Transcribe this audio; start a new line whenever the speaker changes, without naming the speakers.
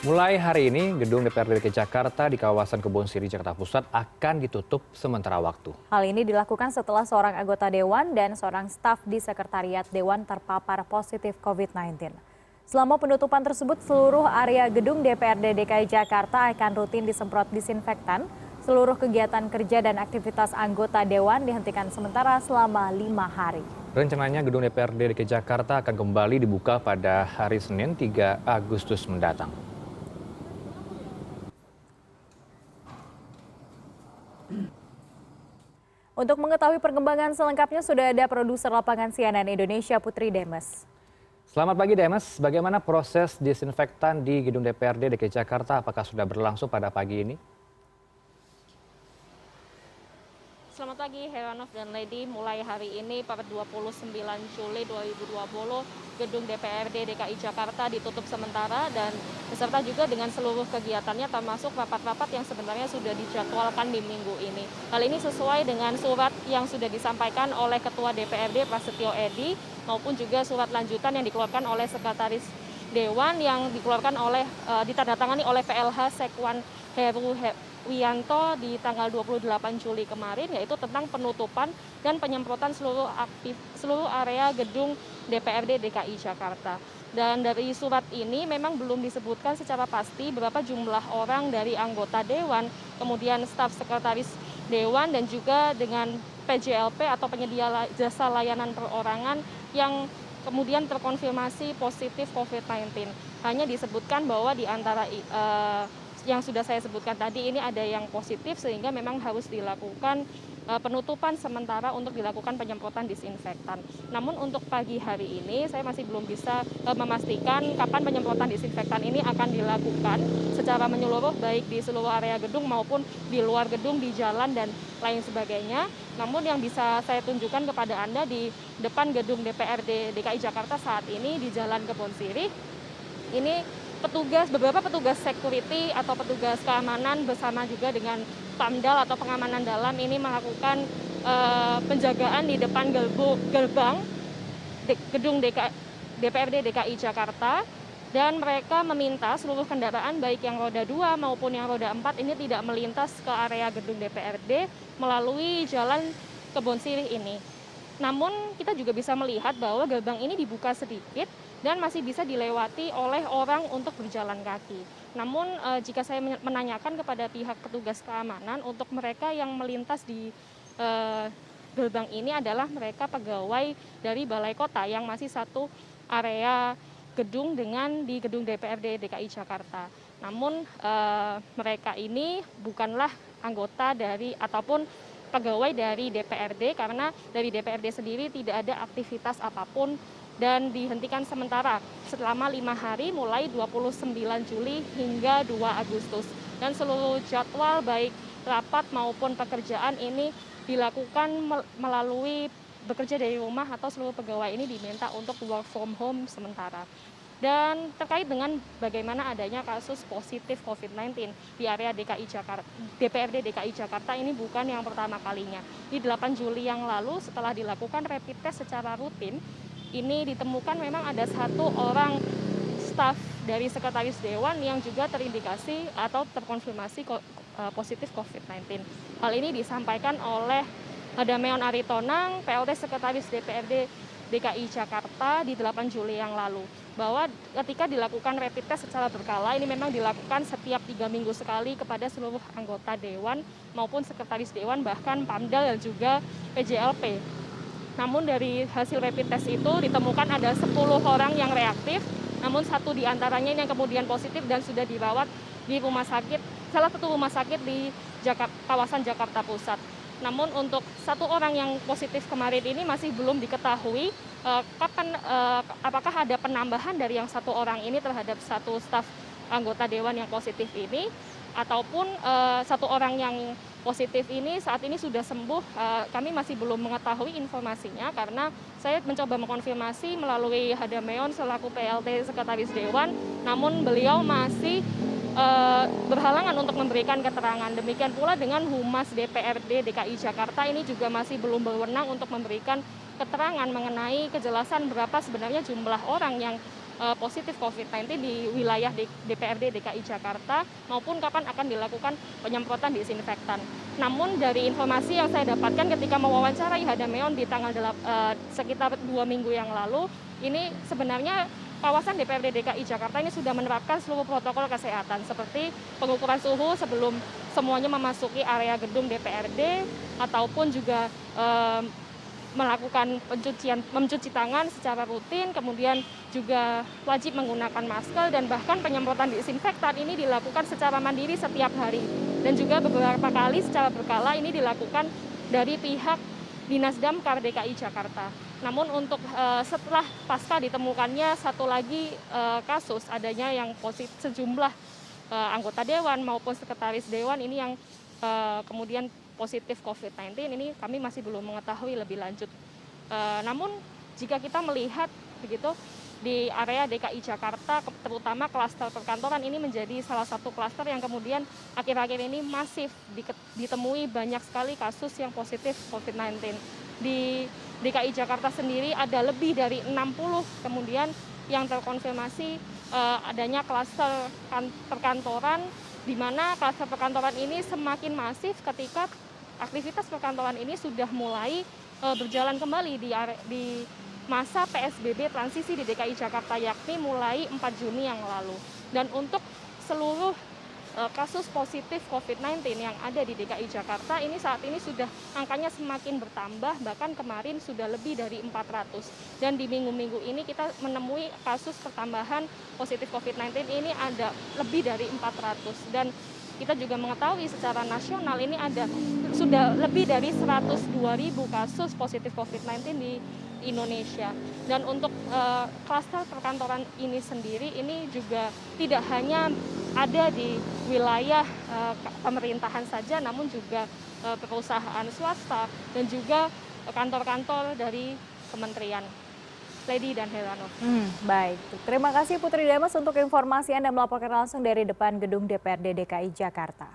Mulai hari ini, gedung DPRD DKI Jakarta di kawasan Kebon Siri, Jakarta Pusat akan ditutup sementara waktu.
Hal ini dilakukan setelah seorang anggota Dewan dan seorang staf di Sekretariat Dewan terpapar positif COVID-19. Selama penutupan tersebut, seluruh area gedung DPRD DKI Jakarta akan rutin disemprot disinfektan. Seluruh kegiatan kerja dan aktivitas anggota Dewan dihentikan sementara selama 5 hari.
Rencananya gedung DPRD DKI Jakarta akan kembali dibuka pada hari Senin 3 Agustus mendatang.
Untuk mengetahui perkembangan selengkapnya sudah ada produser lapangan CNN Indonesia Putri Demes.
Selamat pagi Demes, bagaimana proses disinfektan di gedung DPRD DKI Jakarta? Apakah sudah berlangsung pada pagi ini?
Selamat pagi Heranov dan Lady, mulai hari ini pada 29 Juli 2020 gedung DPRD DKI Jakarta ditutup sementara dan beserta juga dengan seluruh kegiatannya termasuk rapat-rapat yang sebenarnya sudah dijadwalkan di minggu ini. Hal ini sesuai dengan surat yang sudah disampaikan oleh Ketua DPRD Prasetyo Edy maupun juga surat lanjutan yang dikeluarkan oleh Sekretaris Dewan yang dikeluarkan oleh ditandatangani oleh PLH Sekwan Heru Wiyanto di tanggal 28 Juli kemarin, yaitu tentang penutupan dan penyemprotan seluruh area gedung DPRD DKI Jakarta. Dan dari surat ini memang belum disebutkan secara pasti berapa jumlah orang dari anggota Dewan, kemudian staf sekretaris Dewan dan juga dengan PJLP atau penyedia jasa layanan perorangan yang kemudian terkonfirmasi positif COVID-19. Hanya disebutkan bahwa di antara yang sudah saya sebutkan tadi ini ada yang positif sehingga memang harus dilakukan penutupan sementara untuk dilakukan penyemprotan disinfektan. Namun untuk pagi hari ini saya masih belum bisa memastikan kapan penyemprotan disinfektan ini akan dilakukan secara menyeluruh baik di seluruh area gedung maupun di luar gedung, di jalan dan lain sebagainya. Namun yang bisa saya tunjukkan kepada Anda di depan gedung DPRD DKI Jakarta saat ini di Jalan Kebon Sirih, ini beberapa petugas security atau petugas keamanan bersama juga dengan Pamdal atau pengamanan dalam ini melakukan penjagaan di depan gerbang gedung DPRD DKI Jakarta dan mereka meminta seluruh kendaraan baik yang roda 2 maupun yang roda 4 ini tidak melintas ke area gedung DPRD melalui jalan Kebon Sirih ini. Namun kita juga bisa melihat bahwa gerbang ini dibuka sedikit dan masih bisa dilewati oleh orang untuk berjalan kaki. Namun jika saya menanyakan kepada pihak petugas keamanan untuk mereka yang melintas di gerbang ini adalah mereka pegawai dari Balai Kota yang masih satu area gedung dengan di gedung DPRD DKI Jakarta. Namun mereka ini bukanlah anggota dari ataupun pegawai dari DPRD karena dari DPRD sendiri tidak ada aktivitas apapun dan dihentikan sementara selama 5 hari mulai 29 Juli hingga 2 Agustus. Dan seluruh jadwal baik rapat maupun pekerjaan ini dilakukan melalui bekerja dari rumah atau seluruh pegawai ini diminta untuk work from home sementara. Dan terkait dengan bagaimana adanya kasus positif COVID-19 di area DPRD DKI Jakarta ini bukan yang pertama kalinya. Di 8 Juli yang lalu setelah dilakukan rapid test secara rutin, ini ditemukan memang ada satu orang staf dari Sekretaris Dewan yang juga terindikasi atau terkonfirmasi positif COVID-19. Hal ini disampaikan oleh Hadameon Aritonang, PLT Sekretaris DPRD DKI Jakarta di 8 Juli yang lalu. Bahwa ketika dilakukan rapid test secara berkala, ini memang dilakukan setiap 3 minggu sekali kepada seluruh anggota Dewan maupun Sekretaris Dewan, bahkan Pamdal dan juga PJLP. Namun dari hasil rapid test itu ditemukan ada 10 orang yang reaktif, namun satu di antaranya yang kemudian positif dan sudah dirawat di rumah sakit, salah satu rumah sakit di kawasan Jakarta Pusat. Namun untuk satu orang yang positif kemarin ini masih belum diketahui apakah ada penambahan dari yang satu orang ini terhadap satu staf anggota Dewan yang positif ini, ataupun satu orang yang positif ini saat ini sudah sembuh. Kami masih belum mengetahui informasinya karena saya mencoba mengkonfirmasi melalui Hadameon selaku PLT Sekretaris Dewan, namun beliau masih berhalangan untuk memberikan keterangan. Demikian pula dengan Humas DPRD DKI Jakarta ini juga masih belum berwenang untuk memberikan keterangan mengenai kejelasan berapa sebenarnya jumlah orang yang positif COVID-19 di wilayah DPRD DKI Jakarta maupun kapan akan dilakukan penyemprotan disinfektan. Namun dari informasi yang saya dapatkan ketika mewawancarai Hadameon di sekitar 2 minggu yang lalu, ini sebenarnya kawasan DPRD DKI Jakarta ini sudah menerapkan seluruh protokol kesehatan seperti pengukuran suhu sebelum semuanya memasuki area gedung DPRD ataupun juga melakukan mencuci tangan secara rutin, kemudian juga wajib menggunakan masker dan bahkan penyemprotan disinfektan ini dilakukan secara mandiri setiap hari dan juga beberapa kali secara berkala ini dilakukan dari pihak Dinas Damkar DKI Jakarta. Namun untuk setelah pasca ditemukannya satu lagi kasus adanya yang positif sejumlah anggota dewan maupun sekretaris dewan ini yang kemudian positif COVID-19, ini kami masih belum mengetahui lebih lanjut. Namun jika kita melihat begitu di area DKI Jakarta, terutama klaster perkantoran ini menjadi salah satu klaster yang kemudian akhir-akhir ini masif ditemui banyak sekali kasus yang positif COVID-19. Di DKI Jakarta sendiri ada lebih dari 60 kemudian yang terkonfirmasi adanya klaster perkantoran, di mana klaster perkantoran ini semakin masif ketika aktivitas perkantoran ini sudah mulai berjalan kembali di masa PSBB transisi di DKI Jakarta, yakni mulai 4 Juni yang lalu. Dan untuk seluruh kasus positif COVID-19 yang ada di DKI Jakarta ini saat ini sudah angkanya semakin bertambah, bahkan kemarin sudah lebih dari 400. Dan di minggu-minggu ini kita menemui kasus pertambahan positif COVID-19 ini ada lebih dari 400. Dan kita juga mengetahui secara nasional ini sudah lebih dari 102.000 kasus positif COVID-19 di Indonesia. Dan untuk klaster perkantoran ini sendiri ini juga tidak hanya ada di wilayah pemerintahan saja, namun juga perusahaan swasta dan juga kantor-kantor dari kementerian. Lady dan Heranov.
Baik, terima kasih Putri Demas untuk informasi Anda melaporkan langsung dari depan gedung DPRD DKI Jakarta.